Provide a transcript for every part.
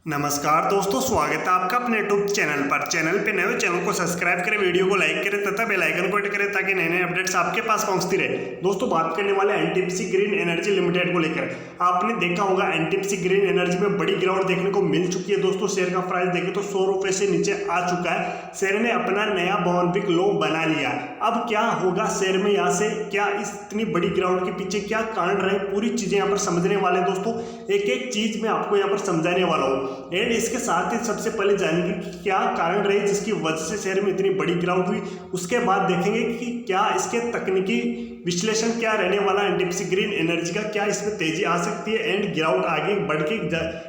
नमस्कार दोस्तों, स्वागत है आपका अपने यूट्यूब चैनल पर। चैनल पे नए हो, चैनल को सब्सक्राइब करें, वीडियो को लाइक करें तथा बेल आइकन को हिट करें ताकि नए नए अपडेट्स आपके पास पहुंचती रहे। दोस्तों, बात करने वाले एनटीपीसी ग्रीन एनर्जी लिमिटेड को लेकर। आपने देखा होगा एनटीपीसी ग्रीन एनर्जी में बड़ी गिरावट देखने को मिल चुकी है। दोस्तों, शेयर का प्राइस देखें तो 100 रुपये से नीचे आ चुका है। शेयर ने अपना नया बाउंड्री लो बना लिया। अब क्या होगा शेयर में, यहाँ से क्या इतनी बड़ी गिरावट के पीछे क्या कारण रहे, पूरी चीजें यहाँ पर समझने वाले हैं। दोस्तों, एक एक चीज मैं आपको यहाँ पर समझाने वाला हूँ एंड इसके साथ ही सबसे पहले जानेंगे कि क्या कारण रहे जिसकी वजह से शेयर में इतनी बड़ी गिरावट हुई। उसके बाद देखेंगे कि क्या इसके तकनीकी विश्लेषण क्या रहने वाला है एनटीपीसी ग्रीन एनर्जी का, क्या इसमें तेजी आ सकती है एंड गिरावट आगे बढ़ के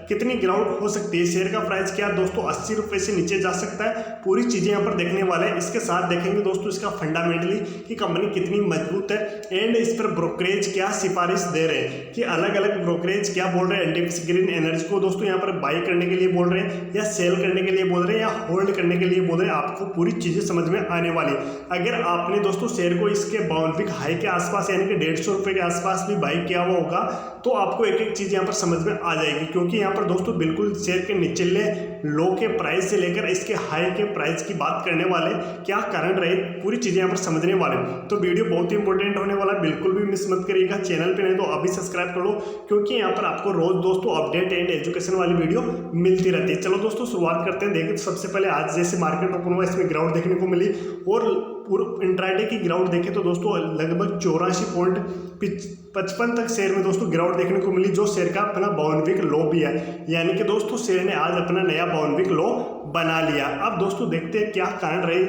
कितनी गिरावट हो सकती है। शेयर का प्राइस क्या दोस्तों 80 रुपये से नीचे जा सकता है। पूरी चीजें यहाँ पर देखने वाले हैं। इसके साथ देखेंगे दोस्तों इसका फंडामेंटली कि कंपनी कितनी मजबूत है एंड इस पर ब्रोकरेज क्या सिफारिश दे रहे हैं, कि अलग अलग ब्रोकरेज क्या बोल रहे हैं एनटीपीसी ग्रीन एनर्जी को दोस्तों यहाँ पर बाई करने के लिए बोल रहे हैं या सेल करने के लिए बोल रहे हैं या होल्ड करने के लिए बोल रहे हैं। आपको पूरी चीजें समझ में आने वाली। अगर आपने दोस्तों शेयर को इसके बाउंड्री हाई के आसपास यानी कि 150 रुपये के आसपास भी बाई किया हुआ होगा तो आपको एक एक चीज यहाँ पर समझ में आ जाएगी, क्योंकि यहाँ पर दोस्तों बिल्कुल शेयर के निचले लो के प्राइस से लेकर इसके हाई के प्राइस की बात करने वाले, क्या कारण रहे, पूरी चीजें यहाँ पर समझने वाले। तो वीडियो बहुत ही इंपॉर्टेंट होने वाला है, बिल्कुल भी मिस मत करिएगा। चैनल पे नहीं तो अभी सब्सक्राइब कर लो, क्योंकि यहाँ पर आपको रोज दोस्तों अपडेट एंड एजुकेशन वाली वीडियो मिलती रहती है। चलो दोस्तों शुरुआत करते हैं। देखिए सबसे पहले आज जैसे मार्केट ओपन हुआ इसमें गिरावट देखने को मिली और पूर्व इंट्राडे की गिरावट देखें तो दोस्तों लगभग 84.55 तक शेयर में दोस्तों गिरावट देखने को मिली, जो शेयर का अपना बाउंड्री लो भी है। यानी कि दोस्तों शेयर ने आज अपना नया बाउंड्री लो बना लिया। अब दोस्तों देखते हैं क्या कारण रहे,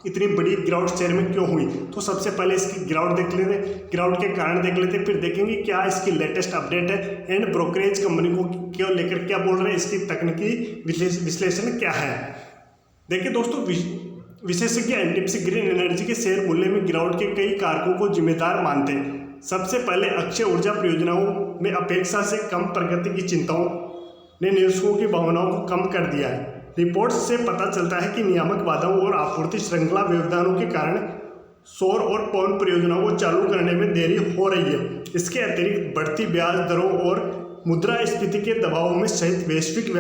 इतनी बड़ी गिरावट शेयर में क्यों हुई। तो सबसे पहले इसकी गिरावट देख लेते, गिरावट के कारण देख लेते, फिर देखेंगे क्या इसकी लेटेस्ट अपडेट है एंड ब्रोकरेज कंपनी को क्यों लेकर क्या बोल रहे हैं, इसकी तकनीकी विश्लेषण क्या है। देखिए दोस्तों, विशेषज्ञ एनटीपीसी ग्रीन एनर्जी के शेयर मूल्य में गिरावट के कई कारकों को जिम्मेदार मानते हैं। सबसे पहले अक्षय ऊर्जा परियोजनाओं में अपेक्षा से कम प्रगति की चिंताओं ने निवेशकों की भावनाओं को कम कर दिया है। रिपोर्ट से पता चलता है कि नियामक बाधाओं और आपूर्ति श्रृंखला व्यवधानों के कारण सौर और पवन परियोजनाओं को चालू करने में देरी हो रही है। इसके अतिरिक्त बढ़ती ब्याज दरों और मुद्रास्फीति के दबाव में सहित वैश्विक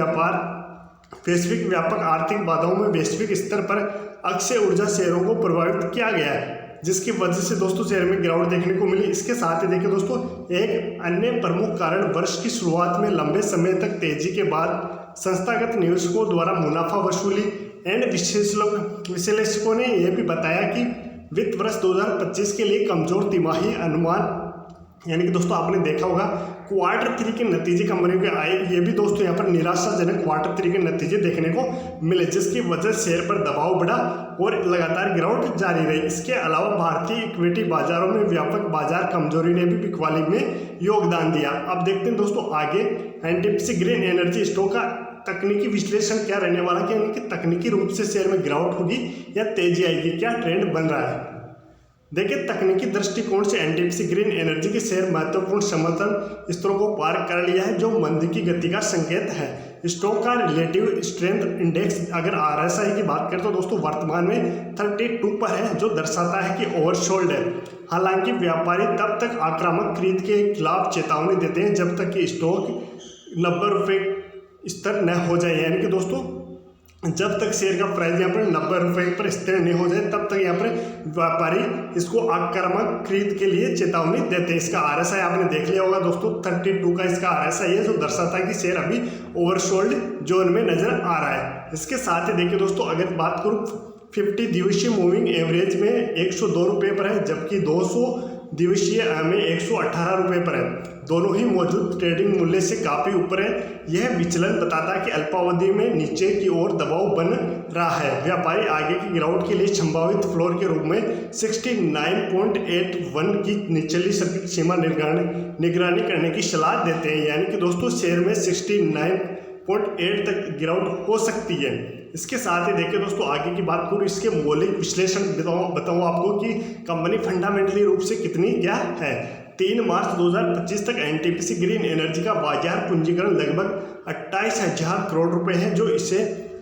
व्यापक आर्थिक बाधाओं में वैश्विक स्तर पर अक्षय ऊर्जा शेयरों को प्रभावित किया गया है, जिसकी वजह से दोस्तों शेयर में गिरावट देखने को मिली। इसके साथ ही देखिए दोस्तों एक अन्य प्रमुख कारण वर्ष की शुरुआत में लंबे समय तक तेजी के बाद संस्थागत निवेशकों द्वारा मुनाफा वसूली एंड विश्लेषकों ने यह भी बताया कि वित्त वर्ष 2025 के लिए कमजोर तिमाही अनुमान, यानी कि दोस्तों आपने देखा होगा क्वार्टर 3 के नतीजे कंपनी के आए, ये भी दोस्तों यहाँ पर निराशाजनक क्वार्टर 3 के नतीजे देखने को मिले, जिसकी वजह से शेयर पर दबाव बढ़ा और लगातार गिरावट जारी रही। इसके अलावा भारतीय इक्विटी बाजारों में व्यापक बाजार कमजोरी ने भी बिकवाली में योगदान दिया। अब देखते हैं दोस्तों आगे एनटीपीसी ग्रीन एनर्जी स्टॉक का तकनीकी विश्लेषण क्या रहने वाला, कि यानी कि तकनीकी रूप से शेयर में गिरावट होगी या तेजी आएगी, क्या ट्रेंड बन रहा है। देखिए तकनीकी दृष्टिकोण से एनटीपीसी ग्रीन एनर्जी के शेयर महत्वपूर्ण समर्थन स्तरों को पार कर लिया है, जो मंदी की गति का संकेत है। स्टॉक का रिलेटिव स्ट्रेंथ इंडेक्स अगर आरएसआई की बात करें तो दोस्तों वर्तमान में 32 पर है, जो दर्शाता है कि ओवरसोल्ड है। हालांकि व्यापारी तब तक आक्रामक खरीद के खिलाफ चेतावनी देते हैं जब तक कि स्टॉक 90 रुपये स्तर न हो जाए, यानी कि दोस्तों जब तक शेयर का प्राइस यहाँ पर 90 रुपये पर स्थिर नहीं हो जाए तब तक यहाँ पर व्यापारी इसको आक्रामक खरीद के लिए चेतावनी देते हैं। इसका आरएसआई आपने देख लिया होगा दोस्तों 32 का इसका आरएसआई है, जो दर्शाता है कि शेयर अभी ओवरसोल्ड जोन में नजर आ रहा है। इसके साथ ही देखिए दोस्तों अगर बात करूँ 50 दिवसीय मूविंग एवरेज में 102 रुपये पर है, जबकि 200 दिवसीय में 118 रुपये पर है। दोनों ही मौजूद ट्रेडिंग मूल्य से काफ़ी ऊपर है। यह विचलन बताता है कि अल्पावधि में नीचे की ओर दबाव बन रहा है। व्यापारी आगे की गिरावट के लिए संभावित फ्लोर के रूप में 69.81 की निचली सीमा निगरानी करने की सलाह देते हैं, यानी कि दोस्तों शेयर में 69.8 तक गिरावट हो सकती है। इसके साथ ही देखिए दोस्तों आगे की बात करूँ, इसके मौलिक विश्लेषण बताऊँ आपको कि कंपनी फंडामेंटली रूप से कितनी क्या है। 3 मार्च 2025 तक एनटीपीसी ग्रीन एनर्जी का बाजार पूंजीकरण लगभग 28,000 करोड़ रुपए है, जो इसे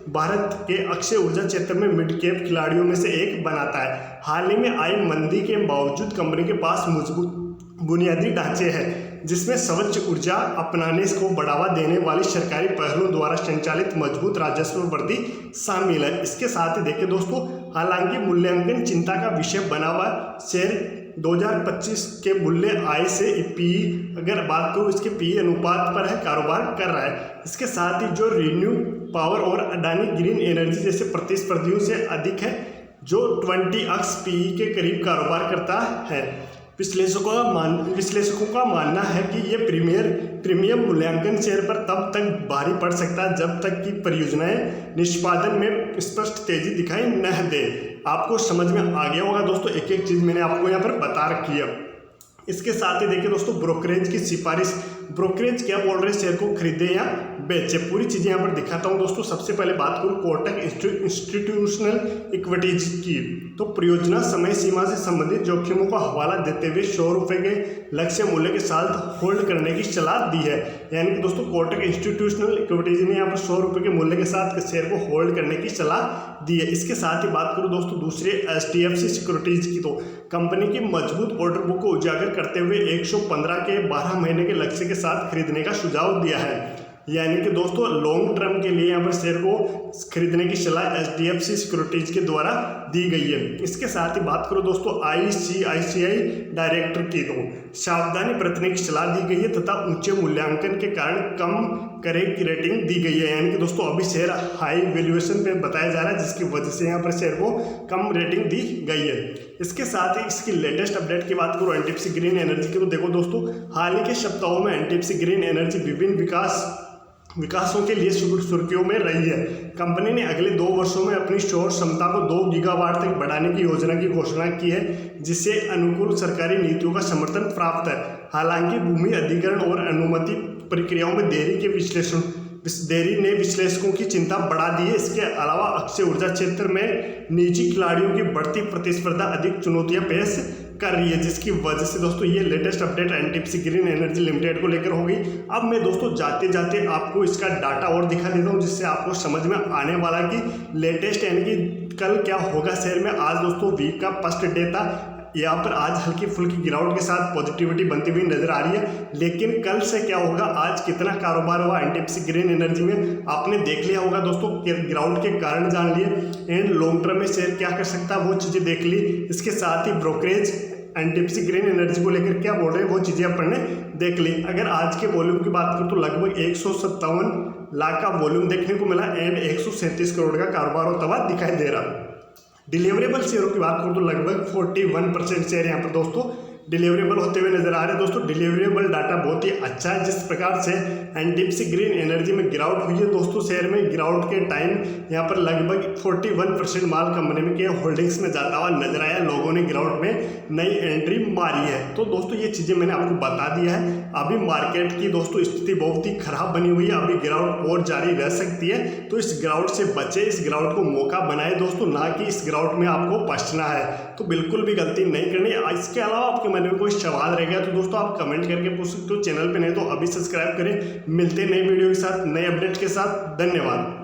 भारत के अक्षय ऊर्जा क्षेत्र में मिड कैप खिलाड़ियों में से एक बनाता है। हाल ही में आई मंदी के बावजूद कंपनी के पास मजबूत बुनियादी ढांचे हैं, जिसमें स्वच्छ ऊर्जा अपनाने को बढ़ावा देने वाली सरकारी पहलों द्वारा संचालित मजबूत राजस्व वृद्धि शामिल है। इसके साथ ही देखिए दोस्तों, हालांकि मूल्यांकन चिंता का विषय बना हुआ शेयर 2025 के मूल्य आय से पीई अगर बात करूँ इसके पीई अनुपात पर है कारोबार कर रहा है। इसके साथ ही जो रिन्यू पावर और अडानी ग्रीन एनर्जी जैसे प्रतिस्पर्धियों से अधिक है, जो 20x पीई के करीब कारोबार करता है। विश्लेषकों का मानना है कि ये प्रीमियम मूल्यांकन शेयर पर तब तक भारी पड़ सकता है जब तक कि परियोजनाएं निष्पादन में स्पष्ट तेजी दिखाई न दे। आपको समझ में आ गया होगा दोस्तों, एक एक चीज़ मैंने आपको यहाँ पर बता रखी है। इसके साथ ही देखिए दोस्तों, ब्रोकरेज की सिफारिश, ब्रोकरेज क्या बोल रहे हैं, शेयर को खरीदे या बेचे, पूरी चीज़ें यहाँ पर दिखाता हूँ दोस्तों। सबसे पहले बात करूँ कोटक इंस्टीट्यूशनल इक्विटीज की, तो परियोजना समय सीमा से संबंधित जोखिमों का हवाला देते हुए 100 रुपये के लक्ष्य मूल्य के साथ होल्ड करने की सलाह दी है। यानी कि दोस्तों कोटक इंस्टीट्यूशनल इक्विटीज ने यहाँ पर 100 रुपये के मूल्य के साथ शेयर को होल्ड करने की सलाह दी है। इसके साथ ही बात करूँ दोस्तों दूसरे HDFC सिक्योरिटीज की, तो कंपनी की मजबूत ऑर्डर बुक को उजागर करते हुए 115 के 12 महीने के लक्ष्य के साथ खरीदने का सुझाव दिया है। यानी कि दोस्तों लॉन्ग टर्म के लिए यहाँ पर शेयर को खरीदने की सलाह HDFC सिक्योरिटीज के द्वारा दी गई है। इसके साथ ही बात करो दोस्तों ICICI डायरेक्टर की, तो सावधानी बरतने की सलाह दी गई है तथा ऊंचे मूल्यांकन के कारण कम करे की रेटिंग दी गई है। यानी कि दोस्तों अभी शेयर हाई वैल्यूएशन पे बताया जा रहा है, जिसकी वजह से यहाँ पर शेयर को कम रेटिंग दी गई है। इसके साथ ही इसकी लेटेस्ट अपडेट की बात करूँ NTPC ग्रीन एनर्जी की, तो देखो दोस्तों हाल ही के सप्ताहों में NTPC ग्रीन एनर्जी विभिन्न विकासों के लिए सुर्खियों में रही है। कंपनी ने अगले 2 वर्षों में अपनी सौर क्षमता को 2 गीगावाट तक बढ़ाने की योजना की घोषणा की है, जिससे अनुकूल सरकारी नीतियों का समर्थन प्राप्त है। हालांकि भूमि अधिग्रहण और अनुमति प्रक्रियाओं में देरी ने विश्लेषकों की चिंता बढ़ा दी है। इसके अलावा अक्षय ऊर्जा क्षेत्र में निजी खिलाड़ियों की बढ़ती प्रतिस्पर्धा अधिक चुनौतियां पेश कर रही है, जिसकी वजह से दोस्तों ये latest update NTPC green energy limited को लेकर होगी। अब मैं दोस्तों जाते जाते आपको इसका डाटा और दिखा देता हूँ, जिससे आपको समझ में आने वाला कि लेटेस्ट यानी कि कल क्या होगा शेयर में। आज दोस्तों वीक का फर्स्ट डे था, यहाँ पर आज हल्की फुल्की गिरावट के साथ पॉजिटिविटी बनती हुई नजर आ रही है, लेकिन कल से क्या होगा, आज कितना कारोबार हुआ NTPC ग्रीन एनर्जी में आपने देख लिया होगा दोस्तों, गिरावट के कारण जान लिए, एंड लॉन्ग टर्म में शेयर क्या कर सकता है वो चीज़ें देख ली। इसके साथ ही ब्रोकरेज NTPC ग्रीन एनर्जी को लेकर क्या बोल रहे हैं वो चीज़ें अपन ने देख ली। अगर आज के वॉल्यूम की बात करूँ तो लगभग 157 लाख का वॉल्यूम देखने को मिला एंड 137 करोड़ का कारोबार होता हुआ दिखाई दे रहा। डिलीवरेबल शेयरों की बात करूँ तो लगभग 41% शेयर यहाँ पर दोस्तों डिलीवरेबल होते हुए नजर आ रहे हैं। दोस्तों डिलीवरेबल डाटा बहुत ही अच्छा है। जिस प्रकार से NTPC ग्रीन एनर्जी में गिरावट हुई है दोस्तों, शेयर में गिरावट के टाइम यहाँ पर लगभग 41% माल कंपनी में के होल्डिंग्स में जाता हुआ नजर आया। लोगों ने गिरावट में नई एंट्री मारी है। तो दोस्तों ये चीज़ें मैंने आपको बता दिया है। अभी मार्केट की दोस्तों स्थिति बहुत ही खराब बनी हुई है, अभी गिरावट और जारी रह सकती है, तो इस गिरावट से बचे, इस गिरावट को मौका बनाए दोस्तों, ना कि इस गिरावट में आपको पछना है। तो बिल्कुल भी गलती नहीं करनी। इसके अलावा आपके मन में कोई सवाल रह गया तो दोस्तों आप कमेंट करके पूछ सकते हो। चैनल पे नहीं तो अभी सब्सक्राइब करें। मिलते हैं नई वीडियो के साथ, नए अपडेट के साथ। धन्यवाद।